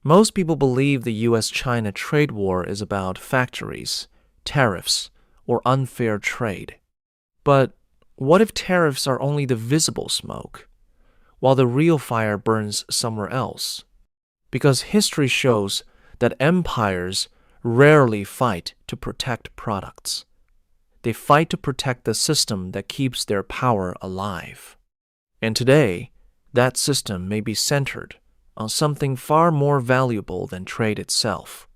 Most people believe the US-China trade war is about factories, tariffs, or unfair trade. But what if tariffs are only the visible smoke, while the real fire burns somewhere else? Because history shows that empires rarely fight to protect products. They fight to protect the system that keeps their power alive. And today, that system may be centered on something far more valuable than trade itself: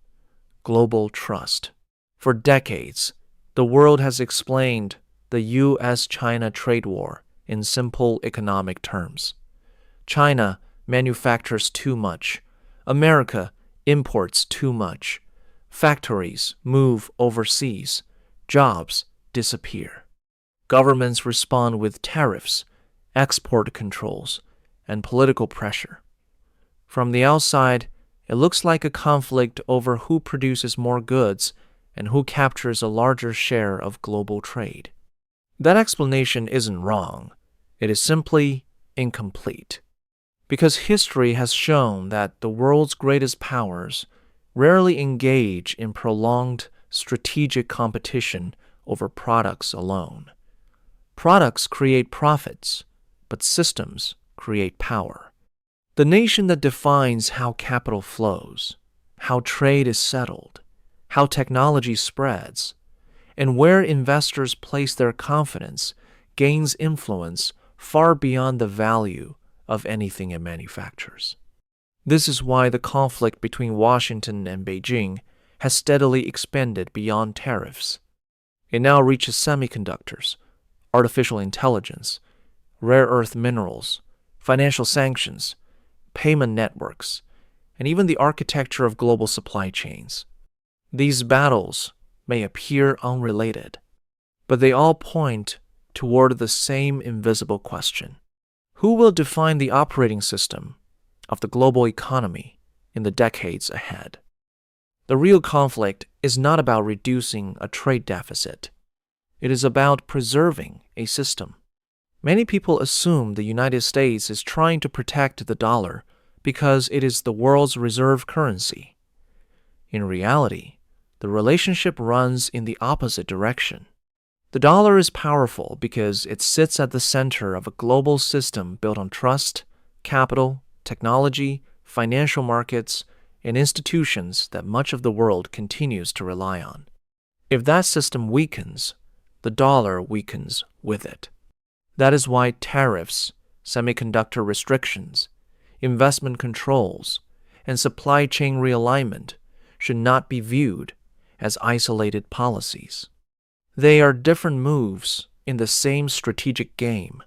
global trust. For decades, the world has explained the US-China trade war in simple economic terms. China manufactures too much. America imports too much. Factories move overseas. Jobs disappear. Governments respond with tariffs, export controls, and political pressure. From the outside, it looks like a conflict over who produces more goods and who captures a larger share of global trade. That explanation isn't wrong. It is simply incomplete. Because history has shown that the world's greatest powers rarely engage in prolonged strategic competition over products alone. Products create profits, but systems create power. The nation that defines how capital flows, how trade is settled, how technology spreads, and where investors place their confidence gains influence far beyond the value of anything it manufactures. This is why the conflict between Washington and Beijing has steadily expanded beyond tariffs. It now reaches semiconductors, artificial intelligence, rare earth minerals, financial sanctions, payment networks, and even the architecture of global supply chains. These battles may appear unrelated, but they all point toward the same invisible question: who will define the operating system of the global economy in the decades ahead? The real conflict is not about reducing a trade deficit. It is about preserving a system. Many people assume the United States is trying to protect the dollar because it is the world's reserve currency. In reality, the relationship runs in the opposite direction. The dollar is powerful because it sits at the center of a global system built on trust, capital, technology, financial markets, and institutions that much of the world continues to rely on. If that system weakens, the dollar weakens with it. That is why tariffs, semiconductor restrictions, investment controls, and supply chain realignment should not be viewed as isolated policies. They are different moves in the same strategic game,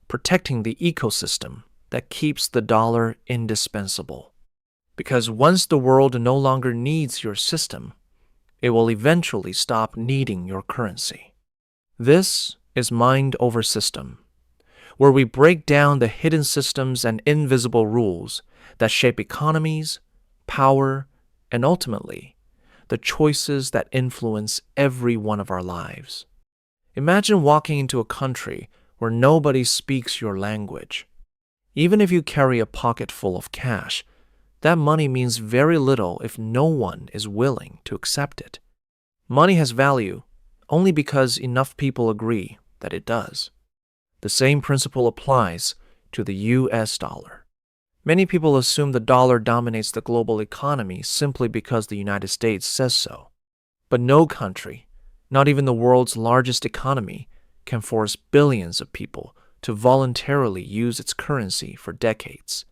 protecting the ecosystem that keeps the dollar indispensable. Because once the world no longer needs your system, it will eventually stop needing your currency. This is Mind Over System, where we break down the hidden systems and invisible rules that shape economies, power, and ultimately, the choices that influence every one of our lives. Imagine walking into a country where nobody speaks your language. Even if you carry a pocket full of cash, that money means very little if no one is willing to accept it. Money has value only because enough people agree that it does. The same principle applies to the US dollar. Many people assume the dollar dominates the global economy simply because the United States says so. But no country, not even the world's largest economy, can force billions of people to voluntarily use its currency for decades.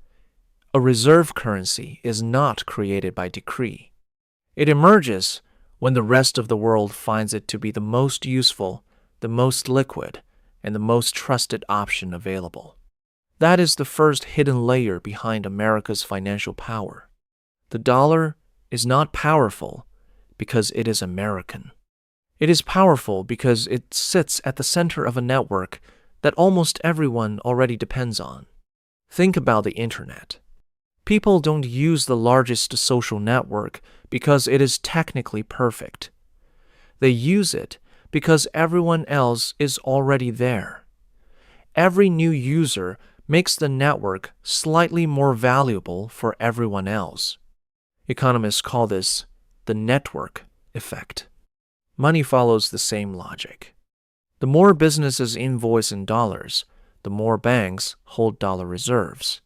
A reserve currency is not created by decree. It emerges when the rest of the world finds it to be the most useful, the most liquid, and the most trusted option available. That is the first hidden layer behind America's financial power. The dollar is not powerful because it is American. It is powerful because it sits at the center of a network that almost everyone already depends on. Think about the internet. People don't use the largest social network because it is technically perfect. They use it because everyone else is already there. Every new user makes the network slightly more valuable for everyone else. Economists call this the network effect. Money follows the same logic. The more businesses invoice in dollars, the more banks hold dollar reserves.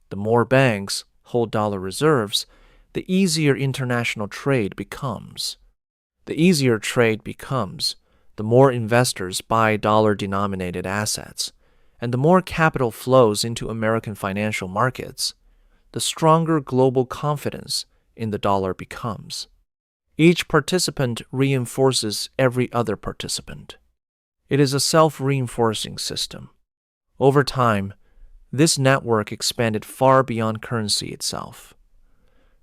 The more banks hold dollar reserves, the easier international trade becomes. The easier trade becomes, the more investors buy dollar-denominated assets, and the more capital flows into American financial markets, the stronger global confidence in the dollar becomes. Each participant reinforces every other participant. It is a self-reinforcing system. Over time, this network expanded far beyond currency itself.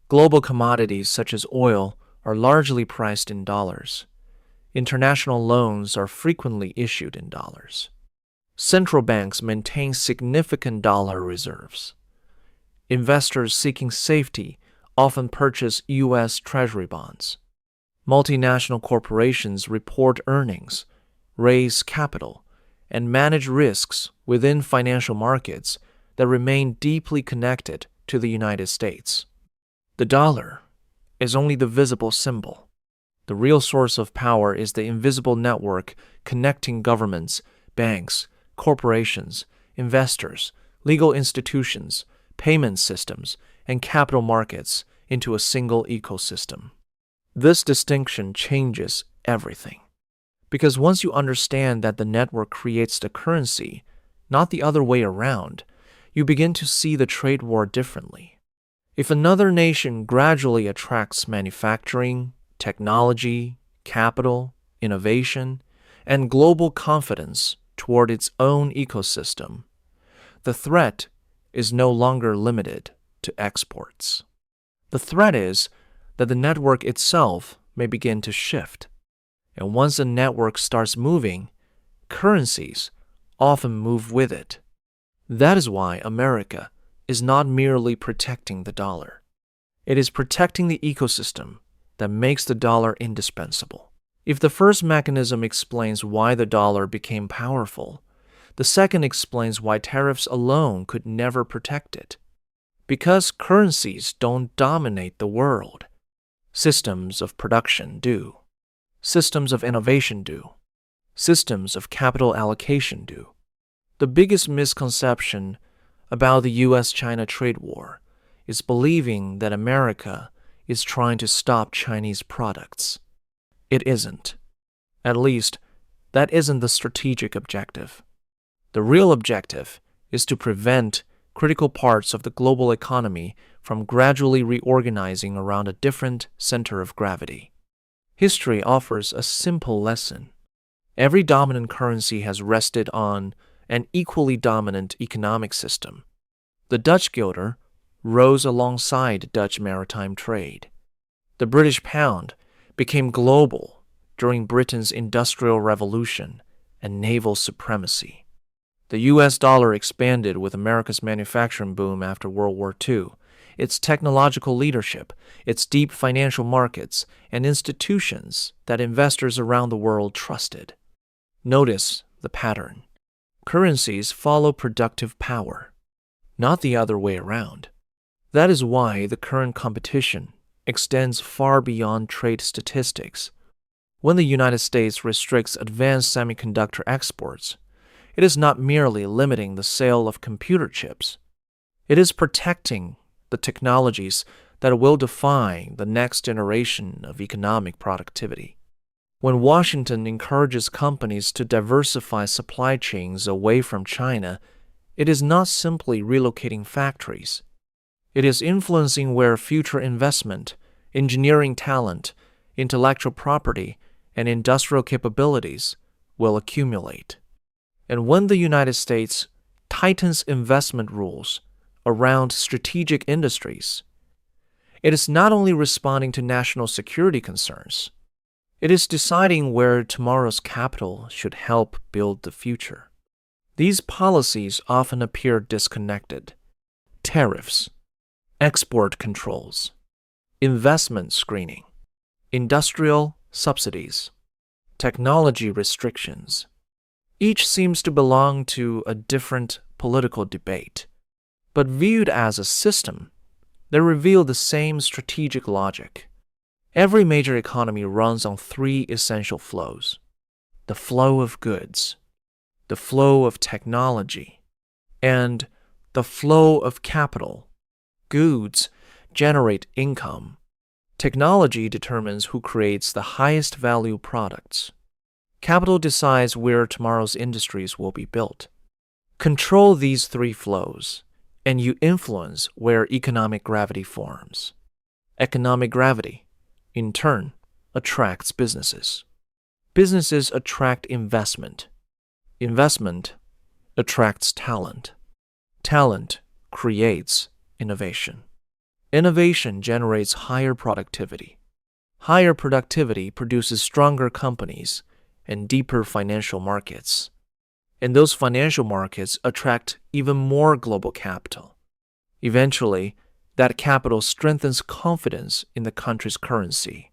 Global commodities such as oil are largely priced in dollars. International loans are frequently issued in dollars. Central banks maintain significant dollar reserves. Investors seeking safety often purchase U.S. Treasury bonds. Multinational corporations report earnings, raise capital, and manage risks within financial markets that remain deeply connected to the United States. The dollar is only the visible symbol. The real source of power is the invisible network connecting governments, banks, corporations, investors, legal institutions, payment systems, and capital markets into a single ecosystem. This distinction changes everything. Because once you understand that the network creates the currency, not the other way around, you begin to see the trade war differently. If another nation gradually attracts manufacturing, technology, capital, innovation, and global confidence toward its own ecosystem, the threat is no longer limited to exports. The threat is that the network itself may begin to shift. And once the network starts moving, currencies often move with it. That is why America is not merely protecting the dollar. It is protecting the ecosystem that makes the dollar indispensable. If the first mechanism explains why the dollar became powerful, the second explains why tariffs alone could never protect it. Because currencies don't dominate the world. Systems of production do. Systems of innovation do. Systems of capital allocation do. The biggest misconception about the U.S.-China trade war is believing that America is trying to stop Chinese products. It isn't. At least, that isn't the strategic objective. The real objective is to prevent critical parts of the global economy from gradually reorganizing around a different center of gravity. History offers a simple lesson. Every dominant currency has rested on an equally dominant economic system. The Dutch guilder rose alongside Dutch maritime trade. The British pound became global during Britain's Industrial Revolution and naval supremacy. The U.S. dollar expanded with America's manufacturing boom after World War II, its technological leadership, its deep financial markets, and institutions that investors around the world trusted. Notice the pattern. Currencies follow productive power, not the other way around. That is why the current competition extends far beyond trade statistics. When the United States restricts advanced semiconductor exports, it is not merely limiting the sale of computer chips. It is protecting the technologies that will define the next generation of economic productivity. When Washington encourages companies to diversify supply chains away from China, it is not simply relocating factories. It is influencing where future investment, engineering talent, intellectual property, and industrial capabilities will accumulate. And when the United States tightens investment rules around strategic industries, it is not only responding to national security concerns, it is deciding where tomorrow's capital should help build the future. These policies often appear disconnected. Tariffs, export controls, investment screening, industrial subsidies, technology restrictions. Each seems to belong to a different political debate. But viewed as a system, They reveal the same strategic logic. Every major economy runs on three essential flows: the flow of goods, the flow of technology, and the flow of capital. Goods generate income. Technology determines who creates the highest value products. Capital decides where tomorrow's industries will be built. Control these three flows, and you influence where economic gravity forms. Economic gravity, in turn, attracts businesses. Businesses attract investment. Investment attracts talent. Talent creates innovation. Innovation generates higher productivity. Higher productivity produces stronger companies and deeper financial markets. And those financial markets attract even more global capital. Eventually, that capital strengthens confidence in the country's currency.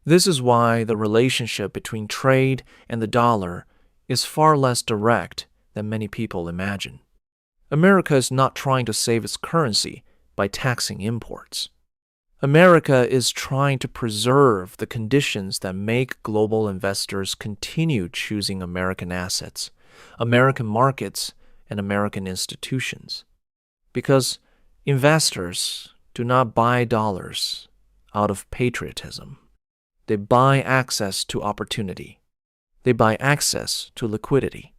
This is why the relationship between trade and the dollar is far less direct than many people imagine. America is not trying to save its currency by taxing imports. America is trying to preserve the conditions that make global investors continue choosing American assets, American markets, and American institutions. Because investors do not buy dollars out of patriotism. They buy access to opportunity. They buy access to liquidity.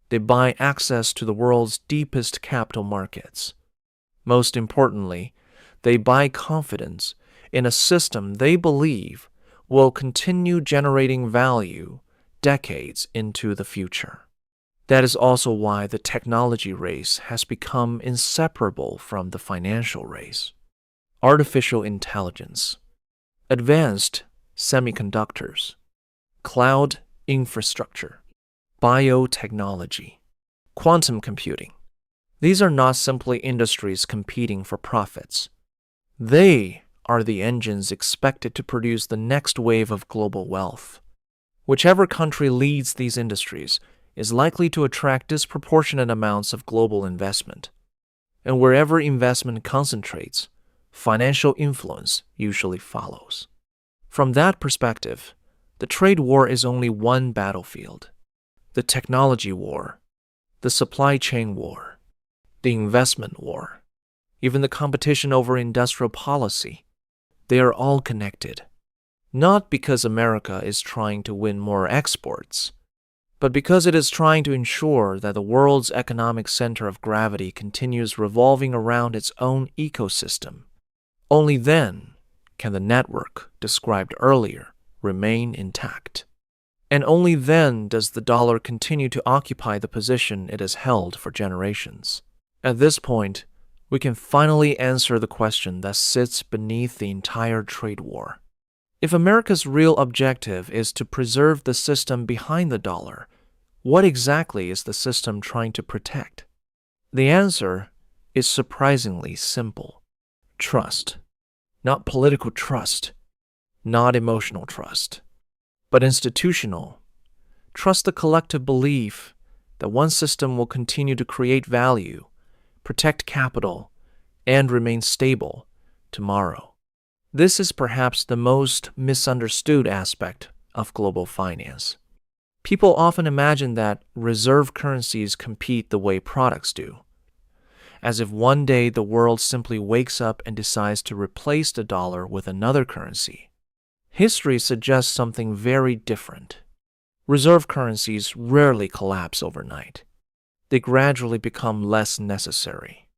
They buy access to the world's deepest capital markets. Most importantly, they buy confidence in a system they believe will continue generating value decades into the future. That is also why the technology race has become inseparable from the financial race. Artificial intelligence, advanced semiconductors, cloud infrastructure, biotechnology, quantum computing. These are not simply industries competing for profits. They are the engines expected to produce the next wave of global wealth. Whichever country leads these industries is likely to attract disproportionate amounts of global investment. And wherever investment concentrates, financial influence usually follows. From that perspective, the trade war is only one battlefield: the technology war, the supply chain war, the investment war, even the competition over industrial policy. They are all connected, not because America is trying to win more exports, but because it is trying to ensure that the world's economic center of gravity continues revolving around its own ecosystem. Only then can the network described earlier remain intact. And only then does the dollar continue to occupy the position it has held for generations. At this point, we can finally answer the question that sits beneath the entire trade war. If America's real objective is to preserve the system behind the dollar, what exactly is the system trying to protect? The answer is surprisingly simple: trust. Not political trust, not emotional trust, but institutional. Trust the collective belief that one system will continue to create value, protect capital, and remain stable tomorrow. This is perhaps the most misunderstood aspect of global finance. People often imagine that reserve currencies compete the way products do, as if one day the world simply wakes up and decides to replace the dollar with another currency. History suggests something very different. Reserve currencies rarely collapse overnight. They gradually become less necessary.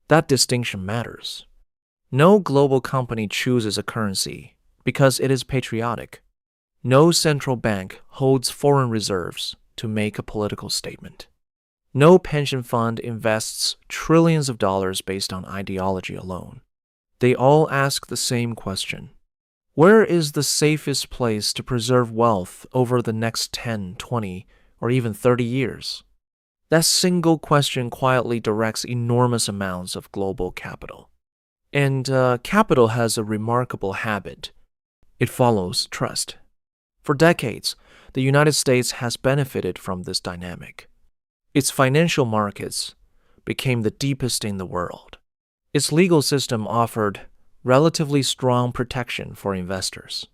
That distinction matters. No global company chooses a currency because it is patriotic. No central bank holds foreign reserves to make a political statement. No pension fund invests trillions of dollars based on ideology alone. They all ask the same question: where is the safest place to preserve wealth over the next 10, 20, or even 30 years? That single question quietly directs enormous amounts of global capital. And capital has a remarkable habit. It follows trust. For decades, the United States has benefited from this dynamic. Its financial markets became the deepest in the world. Its legal system offered relatively strong protection for investors.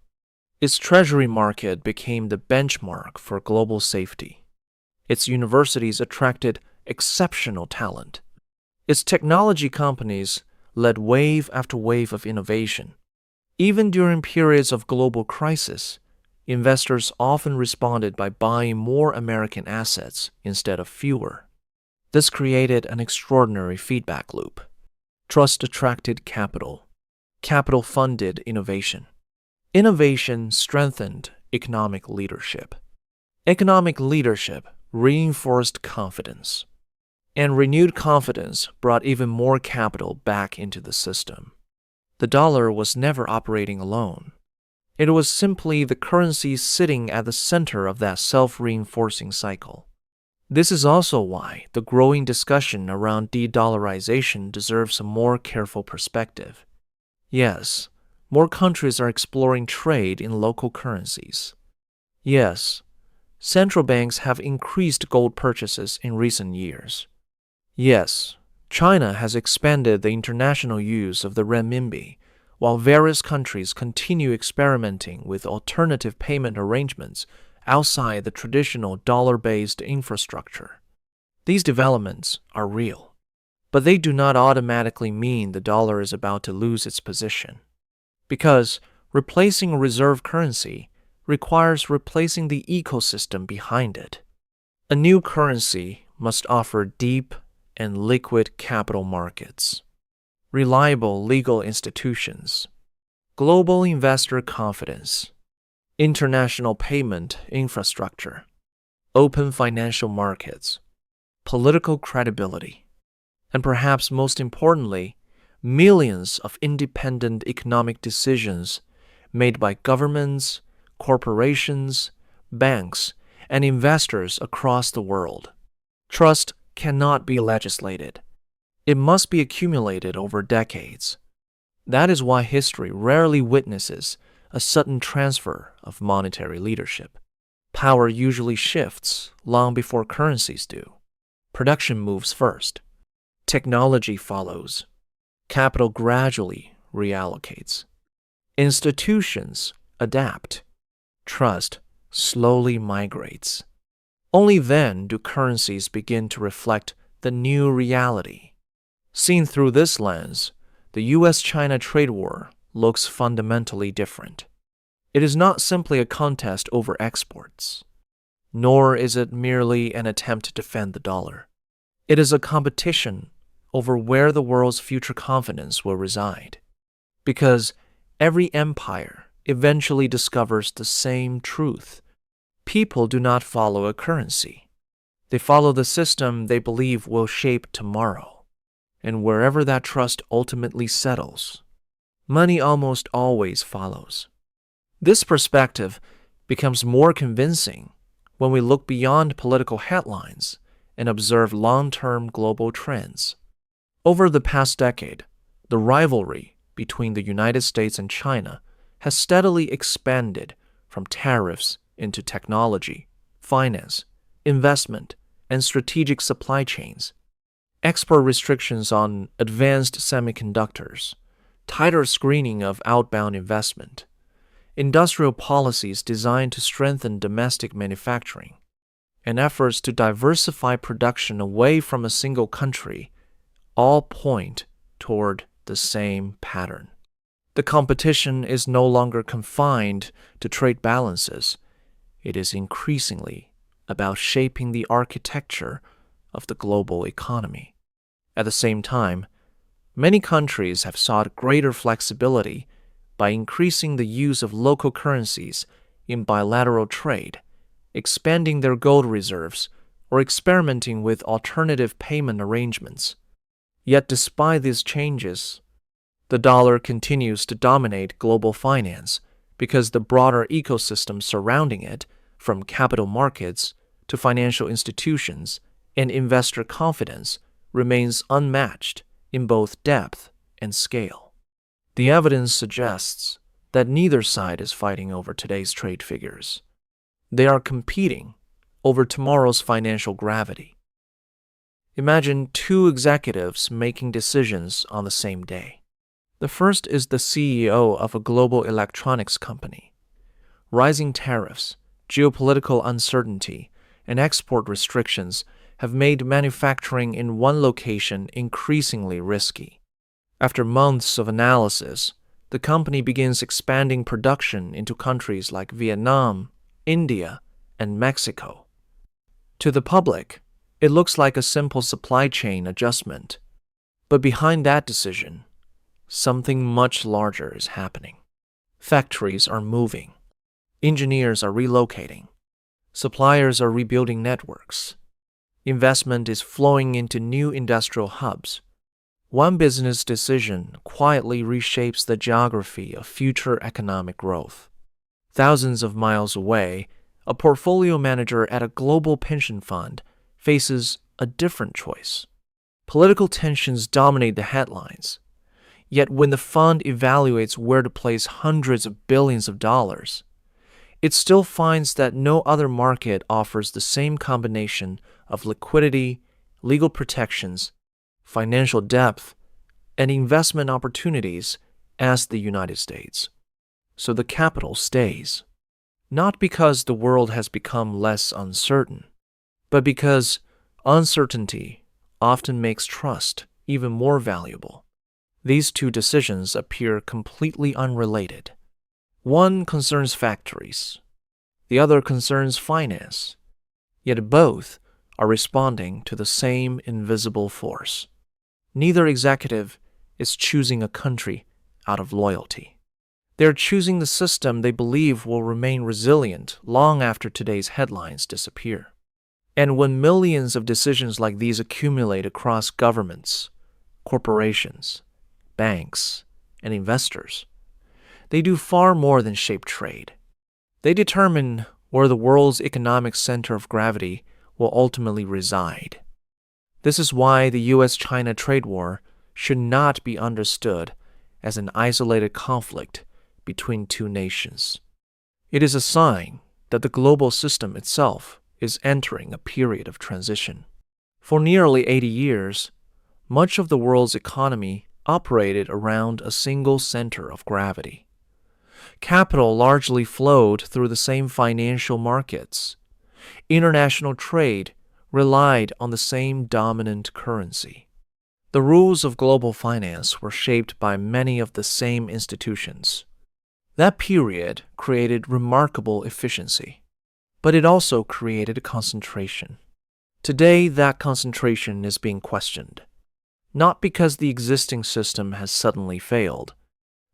Its treasury market became the benchmark for global safety. Its universities attracted exceptional talent. Its technology companies led wave after wave of innovation. Even during periods of global crisis, investors often responded by buying more American assets instead of fewer. This created an extraordinary feedback loop. Trust attracted capital. Capital funded innovation. Innovation strengthened economic leadership. Economic leadership reinforced confidence. And renewed confidence brought even more capital back into the system. The dollar was never operating alone. It was simply the currency sitting at the center of that self-reinforcing cycle. This is also why the growing discussion around de-dollarization deserves a more careful perspective. Yes, more countries are exploring trade in local currencies. Yes, central banks have increased gold purchases in recent years. Yes, China has expanded the international use of the renminbi, while various countries continue experimenting with alternative payment arrangements outside the traditional dollar-based infrastructure. These developments are real, but they do not automatically mean the dollar is about to lose its position. Because replacing a reserve currency requires replacing the ecosystem behind it. A new currency must offer deep and liquid capital markets, reliable legal institutions, global investor confidence, international payment infrastructure, open financial markets, political credibility, and perhaps most importantly, millions of independent economic decisions made by governments, corporations, banks, and investors across the world. Trust cannot be legislated. It must be accumulated over decades. That is why history rarely witnesses a sudden transfer of monetary leadership. Power usually shifts long before currencies do. Production moves first. Technology follows. Capital gradually reallocates. Institutions adapt. Trust slowly migrates. Only then do currencies begin to reflect the new reality. Seen through this lens, the U.S.-China trade war looks fundamentally different. It is not simply a contest over exports, nor is it merely an attempt to defend the dollar. It is a competition over where the world's future confidence will reside. Because every empire eventually discovers the same truth. People do not follow a currency. They follow the system they believe will shape tomorrow. And wherever that trust ultimately settles, money almost always follows. This perspective becomes more convincing when we look beyond political headlines and observe long-term global trends. Over the past decade, the rivalry between the United States and China has steadily expanded from tariffs into technology, finance, investment, and strategic supply chains. Export restrictions on advanced semiconductors, tighter screening of outbound investment, industrial policies designed to strengthen domestic manufacturing, and efforts to diversify production away from a single country all point toward the same pattern. The competition is no longer confined to trade balances. It is increasingly about shaping the architecture of the global economy. At the same time, many countries have sought greater flexibility by increasing the use of local currencies in bilateral trade, expanding their gold reserves, or experimenting with alternative payment arrangements. Yet despite these changes, the dollar continues to dominate global finance because the broader ecosystem surrounding it, from capital markets to financial institutions and investor confidence, remains unmatched in both depth and scale. The evidence suggests that neither side is fighting over today's trade figures. They are competing over tomorrow's financial gravity. Imagine two executives making decisions on the same day. The first is the CEO of a global electronics company. Rising tariffs, geopolitical uncertainty, and export restrictions have made manufacturing in one location increasingly risky. After months of analysis, the company begins expanding production into countries like Vietnam, India, and Mexico. To the public, it looks like a simple supply chain adjustment. But behind that decision, something much larger is happening. Factories are moving. Engineers are relocating. Suppliers are rebuilding networks. Investment is flowing into new industrial hubs. One business decision quietly reshapes the geography of future economic growth. Thousands of miles away, a portfolio manager at a global pension fund faces a different choice. Political tensions dominate the headlines. Yet when the fund evaluates where to place hundreds of billions of dollars, it still finds that no other market offers the same combination of liquidity, legal protections, financial depth, and investment opportunities as the United States. So the capital stays. Not because the world has become less uncertain, but because uncertainty often makes trust even more valuable. These two decisions appear completely unrelated. One concerns factories, the other concerns finance, yet both are responding to the same invisible force. Neither executive is choosing a country out of loyalty. They're choosing the system they believe will remain resilient long after today's headlines disappear. And when millions of decisions like these accumulate across governments, corporations, banks, and investors, they do far more than shape trade. They determine where the world's economic center of gravity will ultimately reside. This is why the U.S.-China trade war should not be understood as an isolated conflict between two nations. It is a sign that the global system itself is entering a period of transition. For nearly 80 years, much of the world's economy operated around a single center of gravity. Capital largely flowed through the same financial markets. International trade relied on the same dominant currency. The rules of global finance were shaped by many of the same institutions. That period created remarkable efficiency, but it also created a concentration. Today, that concentration is being questioned, not because the existing system has suddenly failed,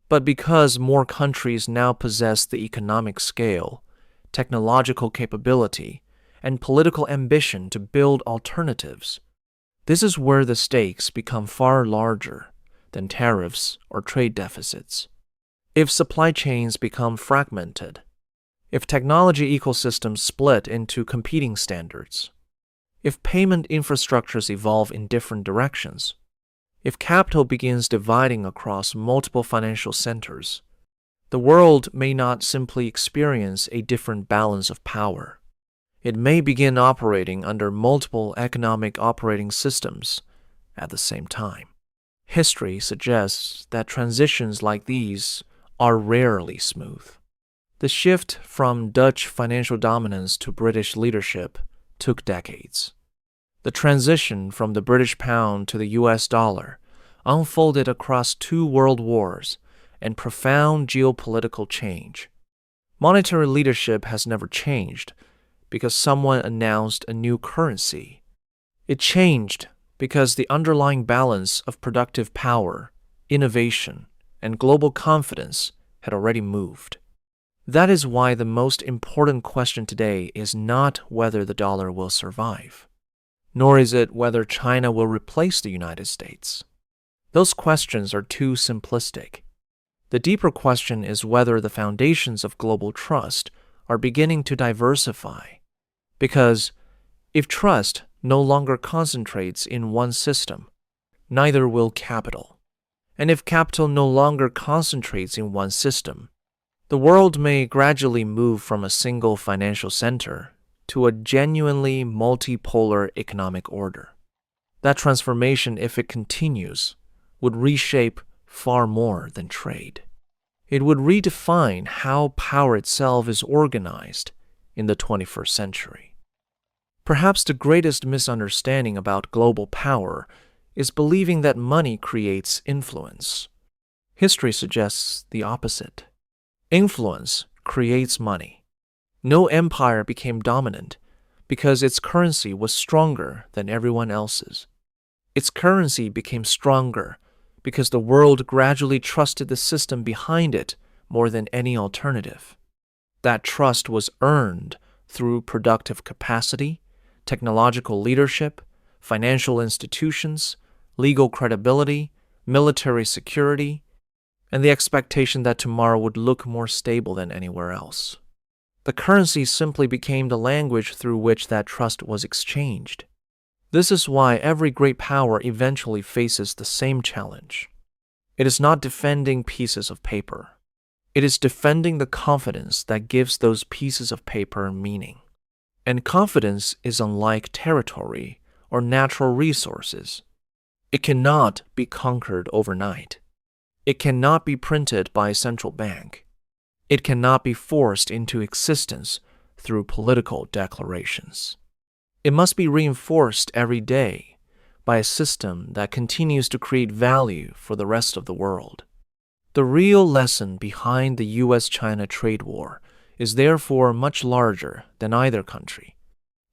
but because more countries now possess the economic scale, technological capability, and political ambition to build alternatives. This is where the stakes become far larger than tariffs or trade deficits. If supply chains become fragmented, if technology ecosystems split into competing standards, if payment infrastructures evolve in different directions, if capital begins dividing across multiple financial centers, the world may not simply experience a different balance of power. It may begin operating under multiple economic operating systems at the same time. History suggests that transitions like these are rarely smooth. The shift from Dutch financial dominance to British leadership took decades. The transition from the British pound to the US dollar unfolded across 2 world wars and profound geopolitical change. Monetary leadership has never changed because someone announced a new currency. It changed because the underlying balance of productive power, innovation, and global confidence had already moved. That is why the most important question today is not whether the dollar will survive, nor is it whether China will replace the United States. Those questions are too simplistic. The deeper question is whether the foundations of global trust are beginning to diversify. Because if trust no longer concentrates in one system, neither will capital. And if capital no longer concentrates in one system, the world may gradually move from a single financial center to a genuinely multipolar economic order. That transformation, if it continues, would reshape far more than trade. It would redefine how power itself is organized in the 21st century. Perhaps the greatest misunderstanding about global power is believing that money creates influence. History suggests the opposite. Influence creates money. No empire became dominant because its currency was stronger than everyone else's. Its currency became stronger because the world gradually trusted the system behind it more than any alternative. That trust was earned through productive capacity, technological leadership, financial institutions, legal credibility, military security, and the expectation that tomorrow would look more stable than anywhere else. The currency simply became the language through which that trust was exchanged. This is why every great power eventually faces the same challenge. It is not defending pieces of paper. It is defending the confidence that gives those pieces of paper meaning. And confidence is unlike territory or natural resources. It cannot be conquered overnight. It cannot be printed by a central bank. It cannot be forced into existence through political declarations. It must be reinforced every day by a system that continues to create value for the rest of the world. The real lesson behind the US-China trade war is therefore much larger than either country.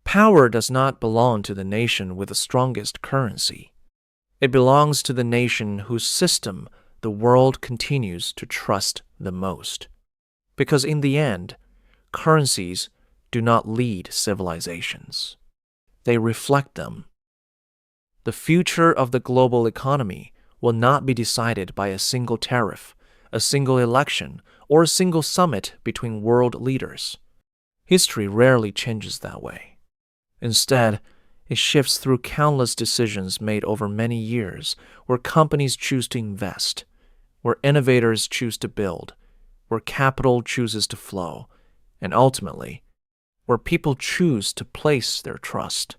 Power does not belong to the nation with the strongest currency. It belongs to the nation whose system the world continues to trust the most. Because in the end, currencies do not lead civilizations. They reflect them. The future of the global economy will not be decided by a single tariff, a single election, or a single summit between world leaders. History rarely changes that way. Instead, it shifts through countless decisions made over many years where companies choose to invest, where innovators choose to build, where capital chooses to flow, and ultimately, where people choose to place their trust.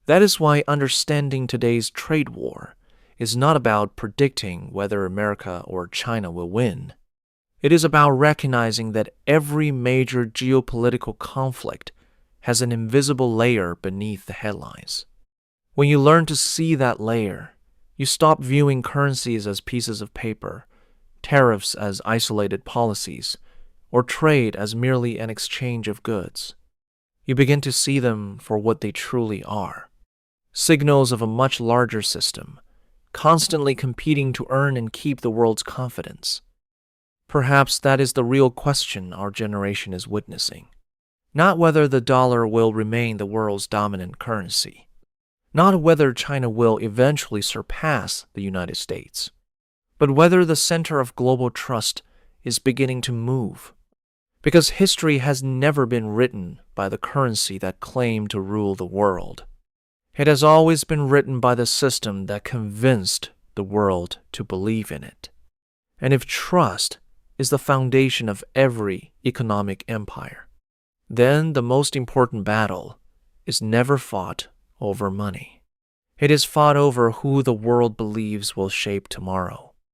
That is why understanding today's trade war is not about predicting whether America or China will win. It is about recognizing that every major geopolitical conflict has an invisible layer beneath the headlines. When you learn to see that layer, you stop viewing currencies as pieces of paper, tariffs as isolated policies, or trade as merely an exchange of goods. You begin to see them for what they truly are: signals of a much larger system, constantly competing to earn and keep the world's confidence. Perhaps that is the real question our generation is witnessing. Not whether the dollar will remain the world's dominant currency, not whether China will eventually surpass the United States, but whether the center of global trust is beginning to move. Because history has never been written by the currency that claimed to rule the world. It has always been written by the system that convinced the world to believe in it. And if trust is the foundation of every economic empire, then the most important battle is never fought over money. It is fought over who the world believes will shape tomorrow.